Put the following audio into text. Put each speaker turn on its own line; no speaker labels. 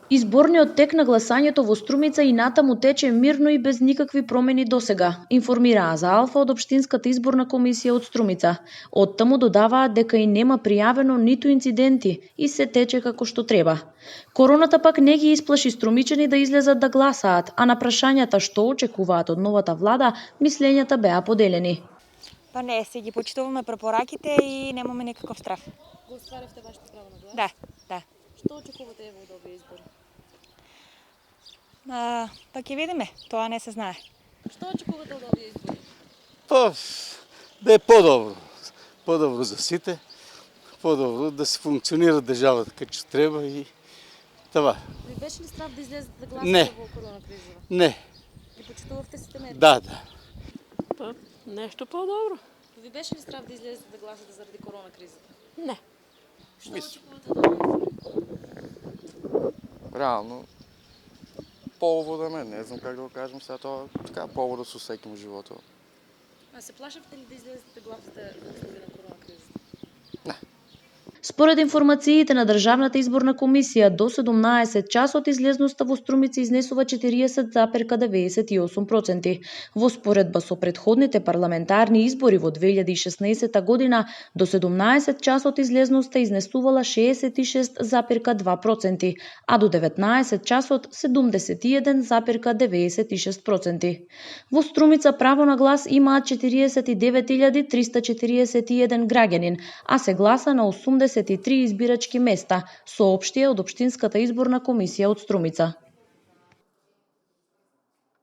Изборниот тек на гласањето во Струмица и натаму тече мирно и без никакви промени досега, информираа за Алфа од Општинската изборна комисија од Струмица. Оттаму додаваат дека и нема пријавено ниту инциденти и се тече како што треба. Короната пак не ги исплаши струмичани да излезат да гласаат, а на прашањата што очекуваат од новата влада, мислењата беа поделени.
Па не, си ги почитуваме препораките и немаме никаков страф.
Го остваревте вашето право на глас?
Да.
Што очекувате ево од овие избори?
Па ќе видиме, тоа не се знае.
Што очекувате од овие избори?
Па, да е подобро. Подобро за сите. Подобро да се функционира државата како што треба и това.
Ви беше ли страв да излезете да
Не.
гласате во корона кризава?
Не.
Ги почитувавте сите мерки?
Да.
Па, нешто по-добро.
Ви беше ли страв да излезете да гласате заради корона кризата?
Не.
Што очекувате од овие избори?
Реално, повода ме, не знам как да го кажем сега тоа, така повода со секим животот.
А се плашевте ли да излезете да гласате во услови на корона кризата?
Според информациите на Државната изборна комисија, до 17 часот излезноста во Струмица изнесува 40,98%. Во споредба со предходните парламентарни избори во 2016 година, до 17 часот излезноста изнесувала 66,2%, а до 19 часот 71,96%. Во Струмица право на глас имаат 49.341 граѓанин, а се гласа на 83 избирачки места, соопштија од Општинската изборна комисија од Струмица.